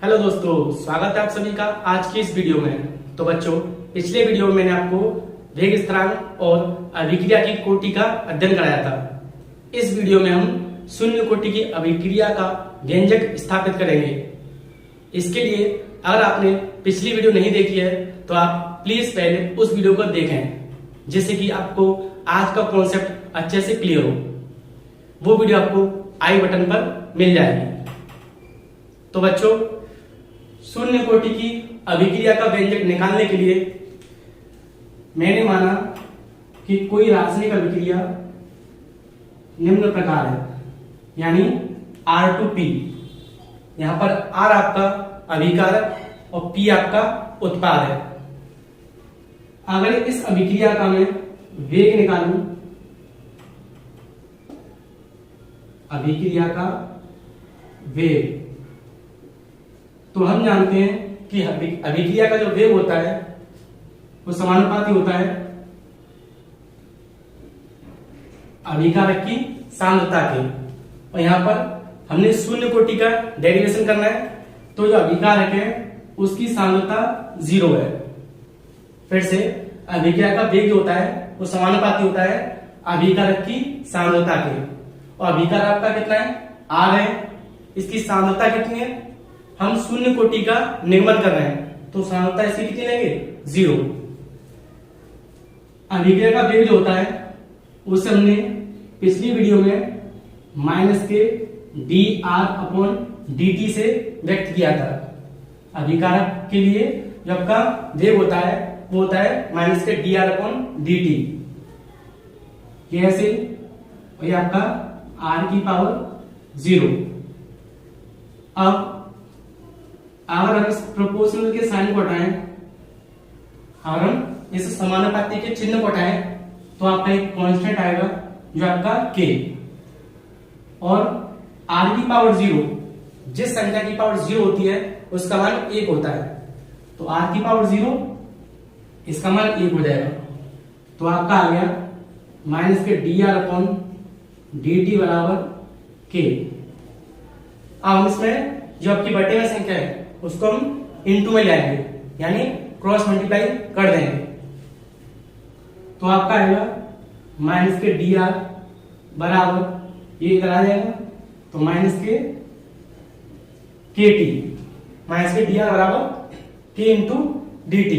Hello दोस्तों, स्वागत है आप सभी का आज की इस वीडियो में। तो बच्चों, पिछले वीडियो में मैंने आपको वेग स्थिरांक और अभिक्रिया की कोटि का अध्ययन कराया था। इस वीडियो में हम शून्य कोटि की अभिक्रिया का व्यंजक स्थापित करेंगे। इसके लिए अगर आपने पिछली वीडियो नहीं देखी है तो आप प्लीज पहले उस वीडियो को देखें, जिससे कि आपको आज का कॉन्सेप्ट अच्छे से क्लियर हो। वो वीडियो आपको आई बटन पर मिल जाएगी। तो बच्चों, शून्य कोटि की अभिक्रिया का व्यंजक निकालने के लिए मैंने माना कि कोई रासायनिक अभिक्रिया निम्न प्रकार है, यानी R2P। यहां पर R आपका अभिकारक और P आपका उत्पाद है। अगर इस अभिक्रिया का मैं वेग निकालूं, अभिक्रिया का वेग, तो हम जानते हैं कि अभिक्रिया का जो वेग होता है वो समानुपाती होता है अभिकारक की सांद्रता के। और यहां पर हमने शून्य कोटि का डेरिवेशन करना है, तो जो अभिकारक है उसकी सांद्रता 0 है। फिर से अभिक्रिया का वेग जो होता है वो समानुपाती होता है अभिकारक की सांद्रता के। और अभिकारक आपका कितना है? R है। इसकी सांद्रता कितनी है? हम शून्य कोटि का निगमन कर रहे हैं, तो सांद्रता इसकी कितनी लेंगे? 0। अभिक्रिया का वेग जो होता है उसे हमने पिछली वीडियो में माइनस के dr/dt से व्यक्त किया था। अभिकारक के लिए जो आपका वेग होता है वो होता है माइनस के dr/dt। ये ऐसे, ये आपका r की पावर 0। अब अगर हम इस प्रोपोर्शनल के साइन को हटाएं, अगर हम इस समानुपाती के चिन्ह को हटाएं, तो आपका एक कांस्टेंट आएगा जो आपका k। और r की पावर 0, जिस संख्या की पावर 0 होती है उसका मान 1 होता है, तो r की पावर 0 इसका मान 1 हो जाएगा। तो आपका आ गया माइनस के dr/dt बराबर k। अब हम इसमें जो आपकी बटे में संख्या है उसको हम इनटू में लाएंगे, यानी क्रॉस मल्टीप्लाई कर देंगे। तो आपका आएगा माइनस के dr बराबर, ये इधर आ जाएगा, तो माइनस के kt, माइनस के dr बराबर k इंटू dt।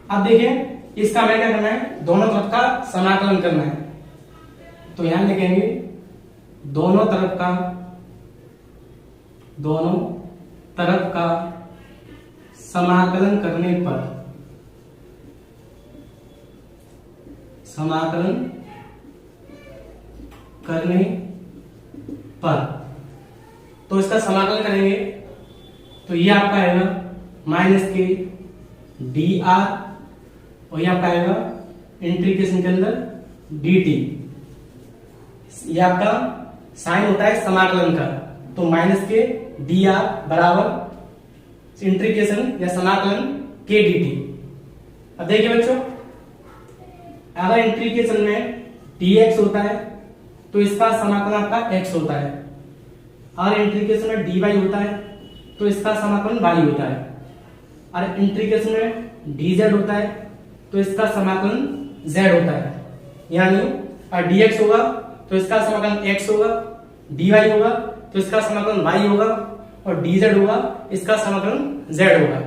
अब देखिए, इसका हमें क्या करना है? दोनों तरफ का समाकलन करना है। तो यहां लिखेंगे दोनों तरफ का समाकलन करने पर तो इसका समाकलन करेंगे, तो ये आपका आएगा माइनस के dr, और ये आपका आएगा इंटीग्रेशन के अंदर dt। ये आपका साइन होता है समाकलन का, तो माइनस के dr बराबर इंटीग्रेशन या समाकलन k dt। अब देखिए बच्चों, अगर इंटीग्रेशन में dx होता है तो इसका समाकलन आपका x होता है, और इंटीग्रेशन में dy होता है तो इसका समाकलन y होता है, और इंटीग्रेशन में dz होता है तो इसका समाकलन z होता है। यानी dx होगा तो इसका समाकलन x होगा, dy होगा तो इसका समाकलन y होगा, और dz होगा इसका समाकलन z होगा।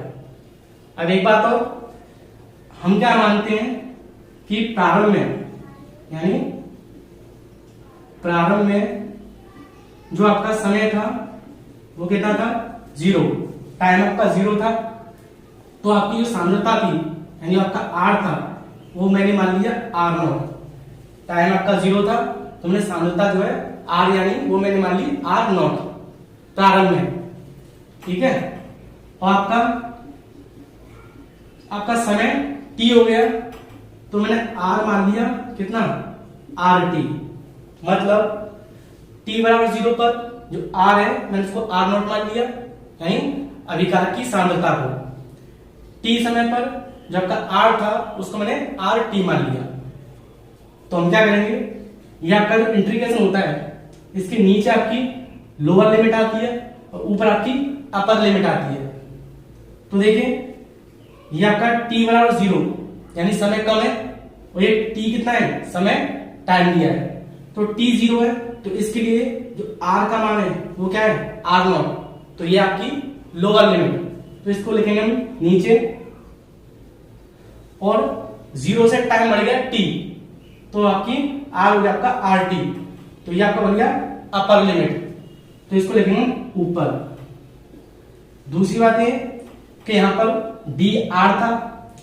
अब एक बात और, हम क्या मानते हैं कि प्रारंभ में जो आपका समय था वो कितना था? 0। टाइम आपका 0 था, तो आपकी जो सांद्रता थी यानी आपका R था वो मैंने मान लिया R0। टाइम आपका 0 था तो हमने सांद्रता जो है R यानी वो मैंने मान ली R0 प्रारंभ में, ठीक है। और आपका समय t हो गया, तो मैंने R मान लिया कितना? RT। मतलब t बराबर 0 पर जो R है मैंने उसको R0 मान लिया, यानी अभिकारक की सांद्रता को। t समय पर जो आपका R था उसको मैंने RT मान लिया। तो हम क्या करेंगे, ये आपका जो इंटीग्रेशन होता है इसके नीचे आपकी लोअर लिमिट आती है और ऊपर आपकी अपर लिमिट आती है। तो देखिए ये आपका t बराबर 0 यानी समय कम है और ये t कितना है, समय टाइम दिया है, तो t 0 है, तो इसके लिए जो r का मान है वो क्या है, r0, तो ये आपकी लोअर लिमिट, तो इसको लिखेंगे हम नीचे, और 0 से टाइम बढ़ गया t, तो आपकी r हो गया आपका rt, तो ये आपका बन गया अपर लिमिट, तो इसको लिखेंगे हम ऊपर। दूसरी बात है कि यहां पर dr था,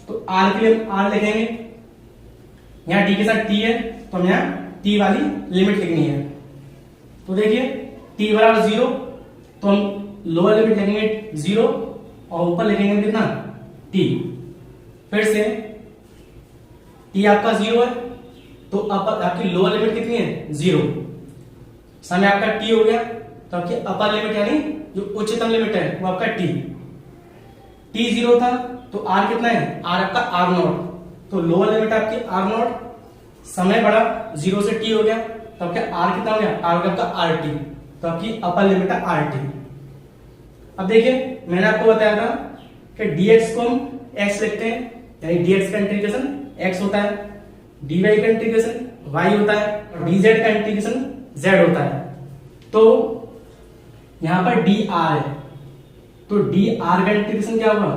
तो r के लिए r लिखेंगे, यहां d के साथ t है, तो हम यहां t वाली लिमिट लिखनी है। तो देखिए t बराबर 0, तो हम लोअर लिमिट लिखेंगे 0 और ऊपर लिखेंगे कितना, t। फिर से t आपका 0 है, तो आपकी लोअर लिमिट कितनी है, 0। समय आपका t हो गया, तो आपकी अपर लिमिट यानी जो उच्चतम लिमिट है वो आपका t 0 था, तो r कितना है, r आपका r0, तो लोअर लिमिट आपकी r0, समय बढ़ा 0 से t हो गया, तो आपका r कितना हो गया, r हो गया आपका rt, तो आपकी अपर लिमिट है rt। अब देखिए मैंने आपको बताया था कि dx को हम x लिखते हैं, यानी dx का इंटीग्रेशन x होता है, dy का इंटीग्रेशन y होता है और dz का इंटीग्रेशन z होता है। तो यहां पर dr है, तो dr का इंटीग्रेशन क्या होगा,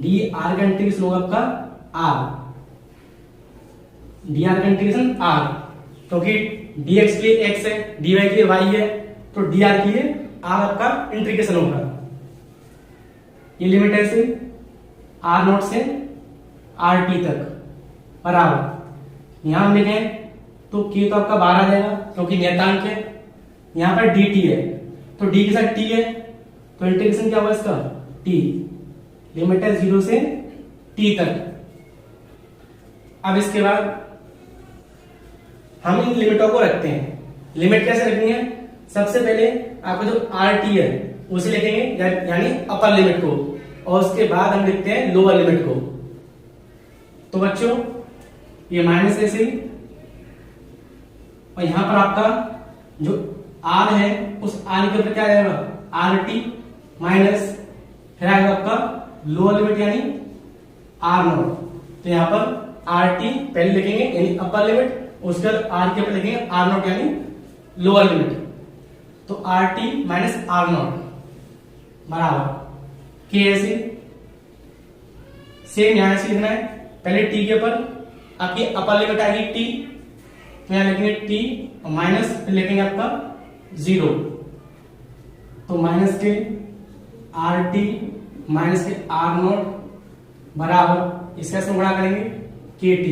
dr का इंटीग्रेशन होगा आपका r, dr का इंटीग्रेशन r, क्योंकि dx के लिए x है, dy के लिए y है, तो dr के लिए r आपका इंटीग्रेशन होगा। ये लिमिट है से r0 से rt तक बराबर, यहां हम लिखें तो k तो आपका 12 आ जाएगा क्योंकि नियतांक है, यहां पर dt है, तो d के साथ t है, तो इंटीग्रेशन क्या होगा इसका, t, लिमिट है 0 से t तक। अब इसके बाद हम इन लिमिटों को रखते हैं। लिमिट कैसे रखनी है, सबसे पहले आपका जो rt है उसे लिखेंगे, यानी अपर लिमिट को, और उसके बाद हम लिखते हैं लोअर लिमिट को। तो बच्चों ये माइनस ऐसे ही, और यहां पर आपका जो r है उस r के ऊपर क्या आ जाएगा, rt माइनस, फिर आएगा आपका लोअर लिमिट यानी r0, तो यहां पर rt पहले लिखेंगे यानी अपर लिमिट, उसके बाद r के ऊपर लिखेंगे r0 यानी लोअर लिमिट, तो rt माइनस r0 बराबर k। ऐसे सेम यहां से लिखना है, पहले t के ऊपर आपकी अपर लिमिट आएगी t, तो यहां लिखेंगे t और माइनस, फिर लिखेंगे आपका 0, तो माइनस के rt माइनस के r0 बराबर, इसका इसमें गुणा करेंगे kt,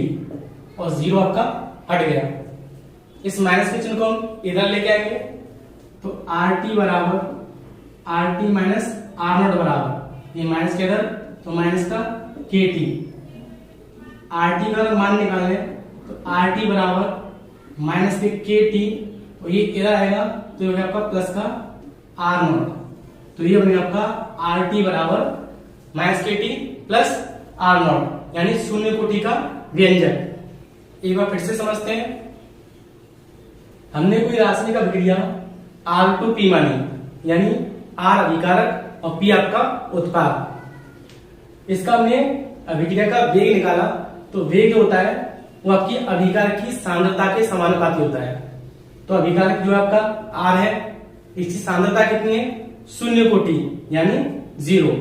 और 0 आपका हट गया। इस माइनस के चिन्ह को हम इधर लेके आएंगे, तो rt बराबर rt माइनस r0 बराबर, ये माइनस के इधर, तो माइनस का kt, rt का अगर मान निकाले तो rt बराबर माइनस के kt, और ये इधर आएगा तो ये आपका प्लस का r0, तो ये बनेगा आपका rt बराबर माइनस kt प्लस r0, यानी शून्य कोटि का व्यंजक। एक बार फिर से समझते हैं, हमने कोई रासायनिक अभिक्रिया R2P मानी, यानी R अभिकारक और P आपका उत्पाद। इसका हमने अभिक्रिया का वेग निकाला, तो वेग जो होता है वो आपकी अभिकारक की सांद्रता के समानुपाती होता है। तो अभिकारक जो आपका R है, इसकी सांद्रता कितनी है, शून्य कोटि यानी 0।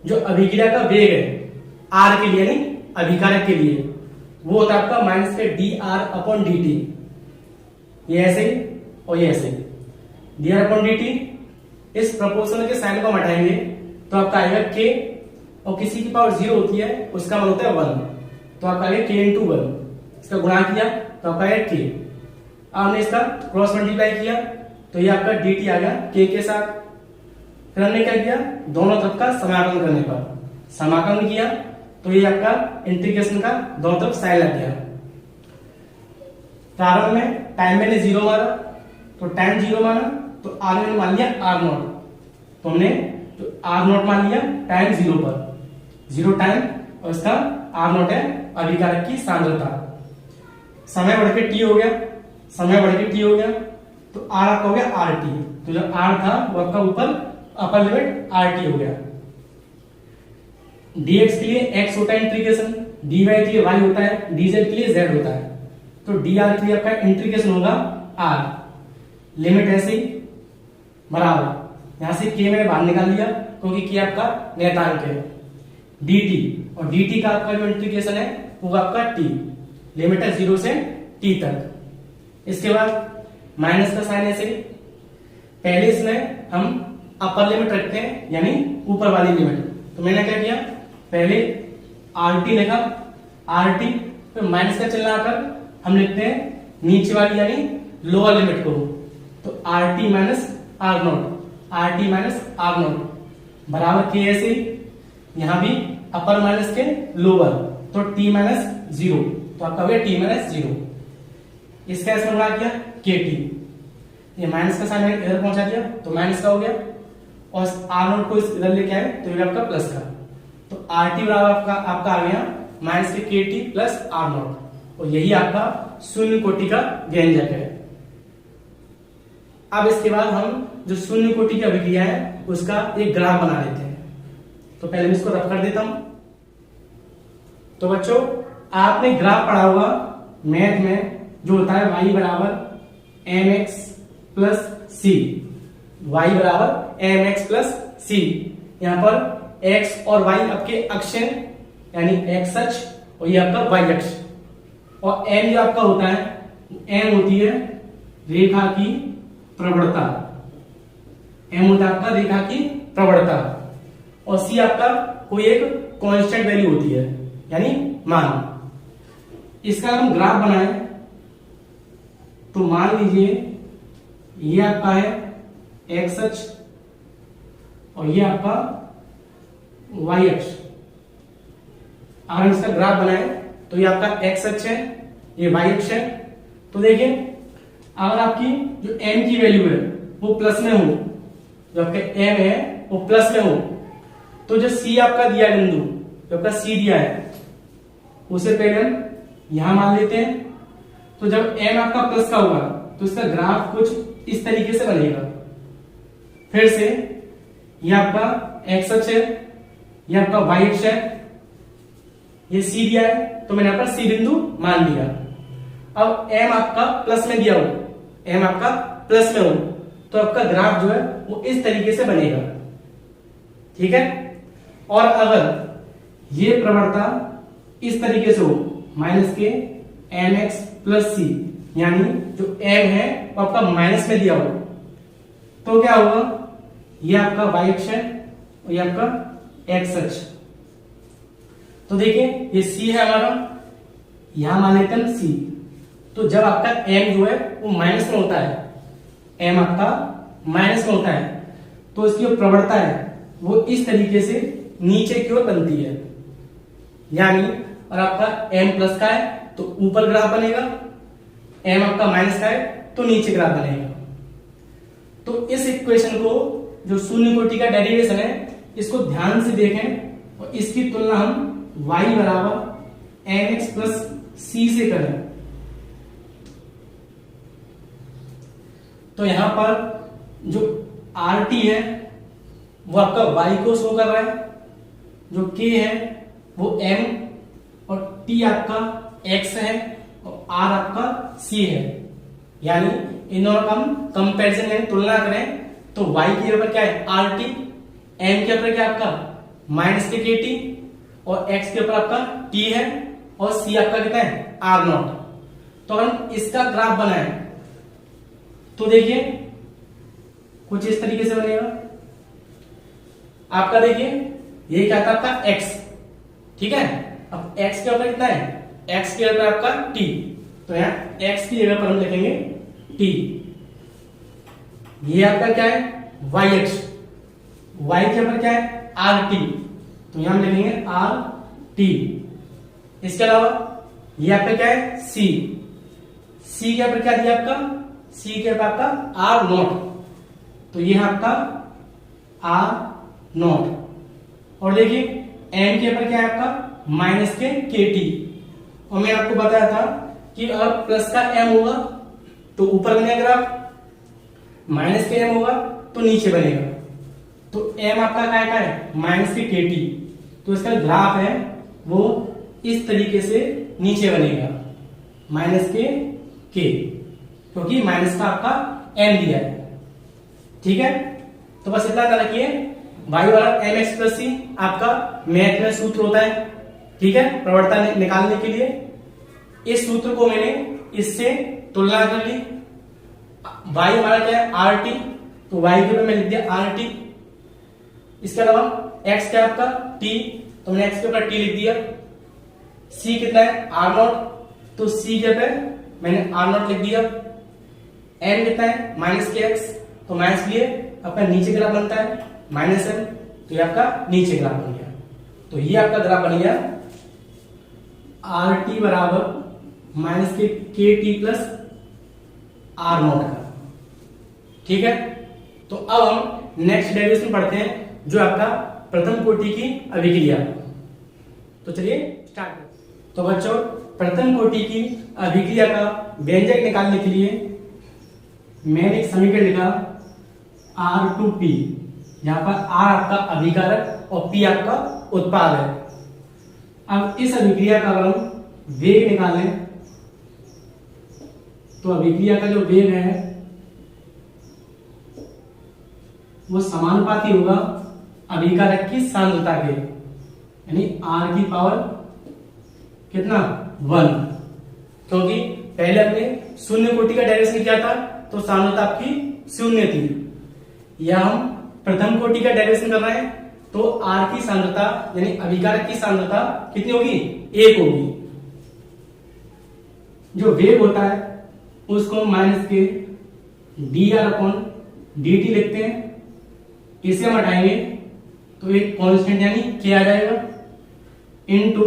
जो अभिक्रिया का वेग है R के लिए यानी अभिकारक के लिए, वो होता है आपका माइनस के dr/dt, ये ऐसे और ये ऐसे, dr/dt, इस प्रोपोर्शनल के साइन को हम हटाएंगे तो आपका आएगा k, और किसी की पावर 0 होती है उसका मान होता है 1, तो आपका आएगा k × 1, इसका गुणा किया तो आपका आएगा k। अब हमने इसका क्रॉस मल्टीप्लाई किया तो ये आपका dt आ गया k के साथ। फिर हमने क्या किया, दोनों तरफ का समाकलन करने पर समाकलन किया तो ये आपका इंटीग्रेशन का दोनों तरफ साइन लग गया। प्रारंभ में टाइम मैंने 0 माना, तो टाइम 0 माना, तो r मैंने मान लिया r0, तो हमने तो r0 मान लिया टाइम 0 पर, 0 टाइम, और इसका r0 है अभिकारक की सांद्रता। समय बढ़ के t हो गया, समय बढ़ के t हो गया, तो आर आपका हो गया आर टी। तो जो आर था वो आपका ऊपर अपर लिमिट आर टी हो गया। dx के लिए x होता है इंटीग्रेशन, dy के लिए y होता है, dz के लिए z होता है। तो dr के लिए आपका इंटीग्रेशन होगा r, लिमिट ऐसे ही बराबर, यहां से k मैंने बाहर निकाल लिया क्योंकि k आपका नियतांक है, dt, और dt का आपका जो इंटीग्रेशन है वो आपका t, लिमिट है 0 से t तक। इसके बाद माइनस का साइन ऐसे, पहले इसमें हम अपर लिमिट रखते हैं यानी ऊपर वाली लिमिट। तो मैंने क्या किया, पहले RT लिखा, RT फिर माइनस का चिन्ह आकर हम लिखते हैं नीचे वाली यानी लोअर लिमिट को। तो RT minus R naught, RT minus R naught बराबर के ऐसे, यहां भी अपर माइनस के लोअर, तो t माइनस 0, तो आपका हो गया t माइनस 0। इसका इसमें बना किया KT, ये माइनस का साइन इधर पहुंचा दिया तो माइनस का हो गया, और आर नॉट को इधर लेके आए तो ये आपका प्लस का। तो आर टी बराबर आपका आ गया माइनस के के टी प्लस आर नॉट, और यही आपका शून्य कोटि का व्यंजक है। अब इसके बाद हम जो शून्य कोटि की अभिक्रिया है उसका एक ग्राफ बना लेते हैं। तो पहले मैं इसको रफ कर देता हूं। तो बच्चों आपने ग्राफ पढ़ा होगा मैथ में, जो होता है y बराबर एम एक्स प्लस सी, y बराबर एम एक्स प्लस सी। यहां पर x और y आपके अक्ष हैं यानी x अक्ष, और ये आपका y अक्ष, और m जो आपका होता है, m होती है रेखा की प्रवणता, m होता है आपका रेखा की प्रवणता, और c आपका कोई एक कांस्टेंट वैल्यू होती है यानी मान। इसका हम ग्राफ बनाए तो मान लीजिए ये आपका है x अक्ष और ये आपका y अक्ष। अगर हम इसका ग्राफ बनाए तो ये आपका x अक्ष है, ये y अक्ष है। तो देखिए अगर आपकी जो m की वैल्यू है वो प्लस में हो, जो आपका m है वो प्लस में हो, तो जो c आपका दिया बिंदु, जो आपका c दिया है, उसे पहले हम यहां मान लेते हैं। तो जब m आपका प्लस का होगा तो इसका ग्राफ कुछ इस तरीके से बनेगा। फिर से ये आपका x अक्ष है, ये आपका y अक्ष है, ये c दिया है तो मैंने यहाँ पर c बिंदु मान लिया। अब m आपका प्लस में दिया हो, m आपका प्लस में हो, तो आपका ग्राफ जो है वो इस तरीके से बनेगा, ठीक है। और अगर ये प्रवणता इस तरीके से हो, माइनस के एम एक्स प्लस सी, यानी जो m है वो आपका माइनस में दिया हो, तो क्या होगा, ये आपका y अक्ष है और ये आपका x अक्ष। तो देखिए ये c है हमारा, यहां मान लेते हैं c। तो जब आपका m जो है वो माइनस में होता है, m आपका माइनस में होता है, तो इसकी जो प्रवणता है वो इस तरीके से नीचे की ओर बनती है, यानी और आपका m प्लस का है तो ऊपर ग्राफ बनेगा, m आपका माइनस का है तो नीचे ग्राफ बनेगा। तो इस इक्वेशन को, जो शून्य कोटि का डेरिवेशन है, इसको ध्यान से देखें और इसकी तुलना हम y बराबर एम एक्स प्लस सी से करें। तो यहां पर जो आर टी है वो आपका y को शो कर रहा है, जो k है वो m, और t आपका x है और r आपका c है। यानी इन दोनों का हम कंपेरिजन यानी तुलना करें तो y के ऊपर क्या है आर टी, m के ऊपर क्या आपका माइनस के के टी, और x के ऊपर आपका t है, और c आपका कितना है आर नॉट। तो अगर हम इसका ग्राफ बनाए तो देखिए कुछ इस तरीके से बनेगा आपका। देखिए ये क्या था आपका x, ठीक है। अब x के ऊपर कितना है, x के ऊपर आपका t, तो यहाँ x की जगह पर हम लिखेंगे t। ये आपका क्या है y अक्ष, y के ऊपर क्या है आर टी, तो यहां हम लिखेंगे आर टी। इसके अलावा ये आपका क्या है c, c के ऊपर क्या दिया आपका, c के ऊपर आपका आर नॉट, तो ये है आपका आर नॉट। और देखिए m के ऊपर क्या है आपका माइनस के के टी, और मैं आपको बताया था कि अगर प्लस का m होगा तो ऊपर बनेगा ग्राफ, माइनस के एम होगा तो नीचे बनेगा, तो एम आपका क्या है माइनस के टी, तो इसका ग्राफ है वो इस तरीके से नीचे बनेगा माइनस के क्योंकि माइनस का आपका एम दिया है। ठीक है, तो बस इतना याद रखिए, वाई बराबर एम एक्स प्लस सी आपका मैथ में सूत्र होता है। ठीक है, प्रवणता निकालने के लिए इस सूत्र को मैंने इससे तुलना कर ली। वाई हमारा क्या है आर टी, तो वाई के ऊपर मैं लिख दिया आर टी। इसके अलावा एक्स क्या आपका टी, तो मैंने एक्स के ऊपर टी लिख दिया। सी कितना है आर नॉट, तो सी के ऊपर मैंने आर नॉट लिख दिया। एन कितना है माइनस के एक्स, तो माइनस लिए आपका नीचे ग्राफ बनता है माइनस एन, तो ये आपका नीचे ग्राफ बन गया। तो ये आपका ग्राफ बन गया आर टी बराबर माइनस के टी प्लस आर नॉट का। ठीक है, तो अब हम नेक्स्ट डेरिवेशन पढ़ते हैं जो आपका प्रथम कोटि की अभिक्रिया। तो चलिए स्टार्ट करते हैं। तो बच्चों प्रथम कोटि की अभिक्रिया का व्यंजक निकालने के लिए मैंने एक समीकरण लिखा R2P, जहां पर R आपका अभिकारक और P आपका उत्पाद है। अब इस अभिक्रिया का अगर हम वेग निकालें तो अभिक्रिया का जो वेग है वो समानुपाती होगा अभिकारक की सांद्रता के, यानी R की पावर कितना 1, क्योंकि पहले हमने शून्य कोटि का डेरिवेशन किया था तो सांद्रता आपकी 0 थी। या हम प्रथम कोटि का डेरिवेशन कर रहे हैं तो R की सांद्रता यानी अभिकारक की सांद्रता कितनी होगी 1 होगी। जो वेग होता है उसको माइनस के D R upon D T लिखते हैं। इसे हम हटाएंगे तो एक कांस्टेंट यानी के आ जाएगा इनटू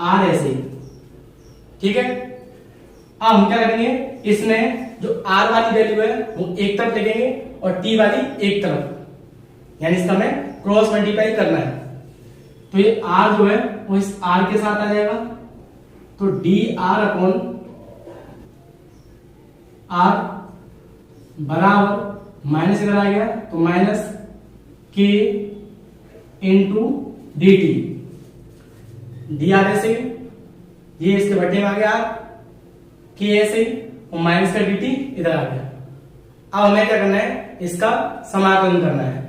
आर ऐसे। ठीक है, अब हम क्या करेंगे, इसमें जो आर वाली वैल्यू है वो एक तरफ लिखेंगे और टी वाली एक तरफ, यानी इसका हमें क्रॉस मल्टीप्लाई करना है। तो ये आर जो है वो इस आर के साथ आ जाएगा, तो डी आर अपॉन आर बराबर माइनस इधर आ गया तो माइनस के into D T, D R ऐसे ये इसके बट्टे में आ गया के ऐसे और माइनस का डी टी इधर आ गया। अब हमें क्या करना है, इसका समाकलन करना है।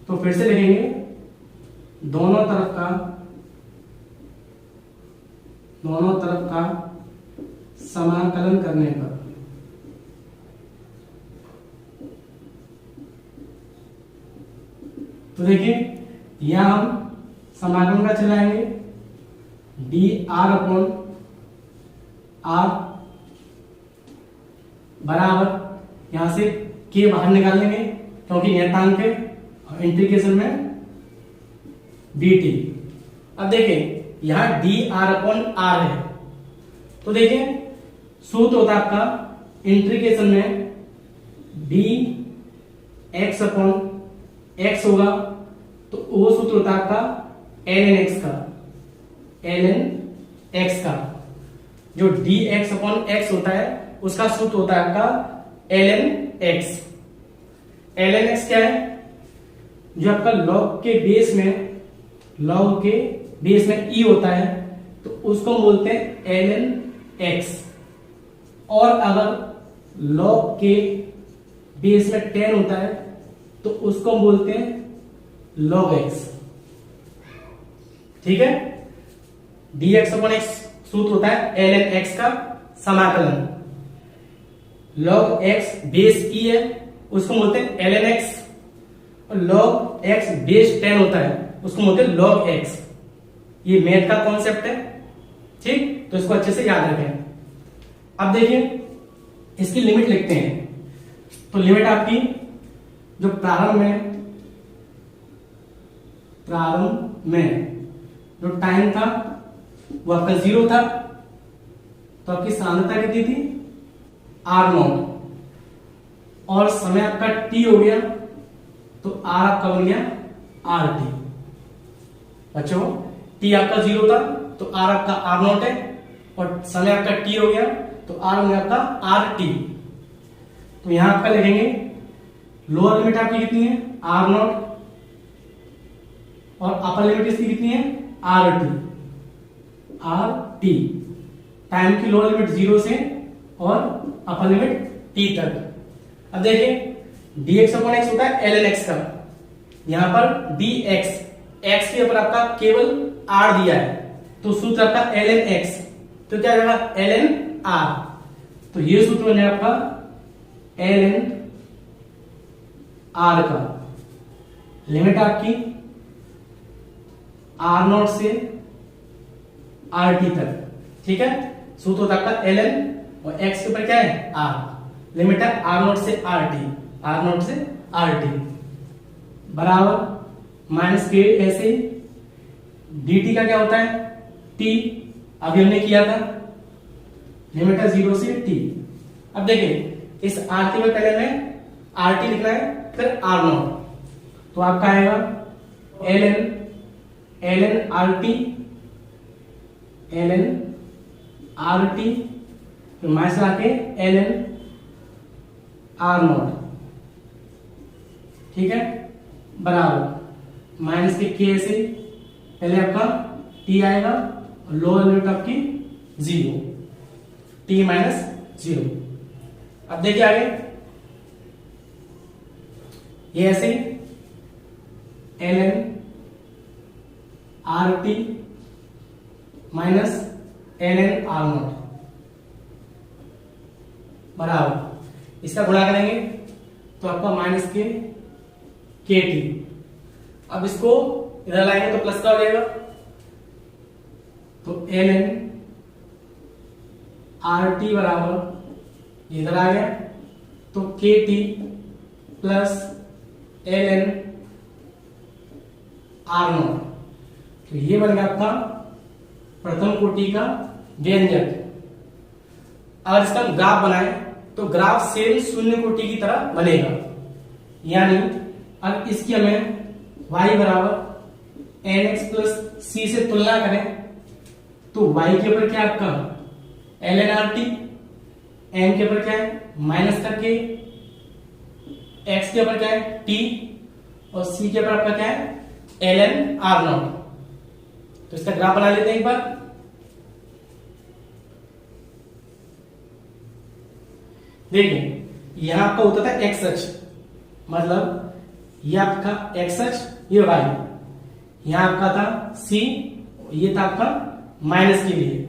तो फिर से लिखेंगे दोनों तरफ का समाकलन करने पर तो देखिए यहां हम समाकलन का चलाएंगे डी आर अपॉन आर बराबर यहां से के बाहर निकाल लेंगे क्योंकि नियतांक है, इंटीग्रेशन में डी टी। अब देखिए यहां डी आर अपॉन आर है, तो देखिए सूत्र होता है आपका इंटीग्रेशन में डी एक्स अपॉन एक्स होगा, तो वो सूत्र होता है आपका एल एन एक्स का, एल एन एक्स का। जो डी एक्स अपॉन एक्स होता है उसका सूत्र होता है आपका L N X. L N X क्या है, जो आपका लॉग के बेस में ई होता है तो उसको बोलते हैं एल एन एक्स। और अगर लॉग के बेस में 10 होता है तो उसको हम बोलते हैं log x। ठीक है, dx अपॉन x सूत्र होता है ln x का समाकलन। log x बेस e है उसको बोलते हैं ln x, और log x बेस 10 होता है उसको बोलते हैं log x। ये मैथ का कॉन्सेप्ट है, ठीक, तो इसको अच्छे से याद रखें। अब देखिए इसकी लिमिट लिखते हैं, तो लिमिट आपकी जो प्रारंभ में जो टाइम था वो आपका 0 था, तो आपकी सांद्रता कितनी थी आर नॉट, और समय आपका t हो गया तो r आपका बन गया आर टी। बच्चों t आपका 0 था तो r आपका आर नॉट है, और समय आपका t हो गया तो r बन गया आपका आर टी। तो यहां आपका लिखेंगे लोअर लिमिट आपकी कितनी है आर नॉट और अपर लिमिट इसकी कितनी है आर टी। टाइम की लोअर लिमिट 0 से और अपर लिमिट टी तक। अब देखिए dx अपॉन x होता है ln x का, यहां पर dx x के ऊपर आपका केवल r दिया है तो सूत्र आपका ln x, तो क्या जाएगा ln r, तो ये सूत्र बन जाएगा आपका ln r का। लिमिट आपकी r नॉट से r t तक, ठीक है। सूत्र होता है आपका ln और x के ऊपर क्या है r, लिमिट है r नॉट से r नॉट से r t बराबर माइनस के ऐसे dt का क्या होता है t, अभी हमने किया था लिमिट है 0 से t। अब देखिए इस r t में पहले हमें r t लिखना है फिर r नॉट, तो आपका आएगा ln r t फिर माइनस लाके ln r नॉट, ठीक है, बराबर माइनस के से पहले आपका t आएगा और लोअर लिमिट आपकी 0, t माइनस 0। अब देखिए आगे ये ऐसे ln r t minus ln r not बराबर इसका गुणा करेंगे तो आपका माइनस के टी। अब इसको इधर लाएंगे तो प्लस का हो जाएगा, तो ln r t बराबर इधर आ गया तो के T plus ln r not, तो ये बन गया आपका प्रथम कोटि का व्यंजक। अगर इसका ग्राफ बनाए तो ग्राफ सेम शून्य कोटि की तरह बनेगा, यानी अब इसकी हमें y बराबर nx प्लस c से तुलना करें तो y के ऊपर क्या है आपका ln rt, n के ऊपर क्या है माइनस का k, x के ऊपर क्या है t और c के ऊपर आपका क्या है ln r नॉट। तो इसका ग्राफ बना लेते हैं एक बार। देखिए यहां आपका होता था x अक्ष, मतलब ये आपका x अक्ष ये y, यहां आपका था c, ये था आपका माइनस के लिए,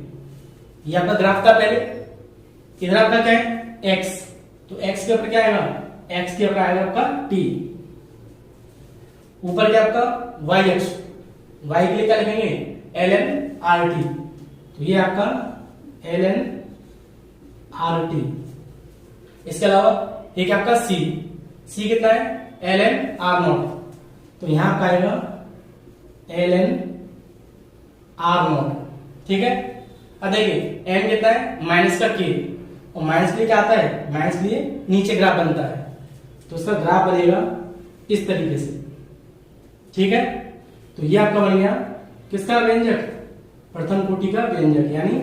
ये आपका ग्राफ था पहले। इधर आपका क्या है x, तो x के ऊपर क्या आएगा x के ऊपर आएगा आपका t, ऊपर क्या आपका y अक्ष, y के लिए क्या लिखेंगे ln rt, तो ये आपका ln rt। इसके अलावा ये क्या आपका c कितना है ln r नॉट, तो यहां का आएगा ln r नॉट, ठीक है। अब देखिए n कितना है माइनस का k, और माइनस के लिए क्या आता है माइनस के लिए नीचे ग्राफ बनता है, तो इसका ग्राफ बनेगा इस तरीके से, ठीक है। तो ये आपका बन गया किसका व्यंजक प्रथम कोटि का व्यंजक, यानी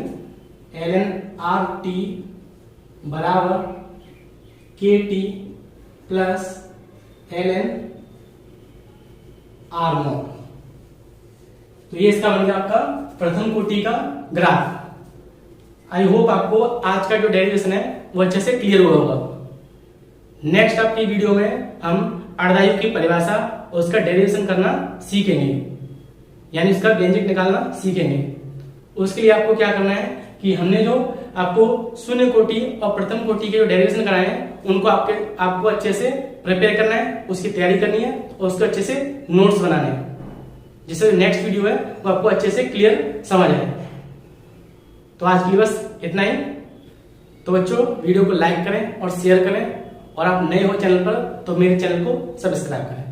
ln r t बराबर के T plus ln r not. तो ये इसका बन गया आपका प्रथम कोटि का ग्राफ। आई होप आपको आज का जो डेरिवेशन है वो अच्छे से क्लियर हुआ होगा। नेक्स्ट आपकी वीडियो में हम अर्धायुग की परिभाषा और उसका डेरिवेशन करना सीखेंगे, यानी उसका व्यंजक निकालना सीखेंगे। उसके लिए आपको क्या करना है कि हमने जो आपको शून्य कोटि और प्रथम कोटि के जो डेरिवेशन कराए हैं उनको आपको अच्छे से प्रिपेयर करना है, उसकी तैयारी करनी है और उसको अच्छे से नोट्स बनाने हैं, जिससे नेक्स्ट वीडियो है वो आपको अच्छे से क्लियर समझ आए। तो आज के लिए बस इतना ही। तो बच्चों वीडियो को लाइक करें और शेयर करें, और आप नए हो चैनल पर तो मेरे चैनल को सब्सक्राइब करें।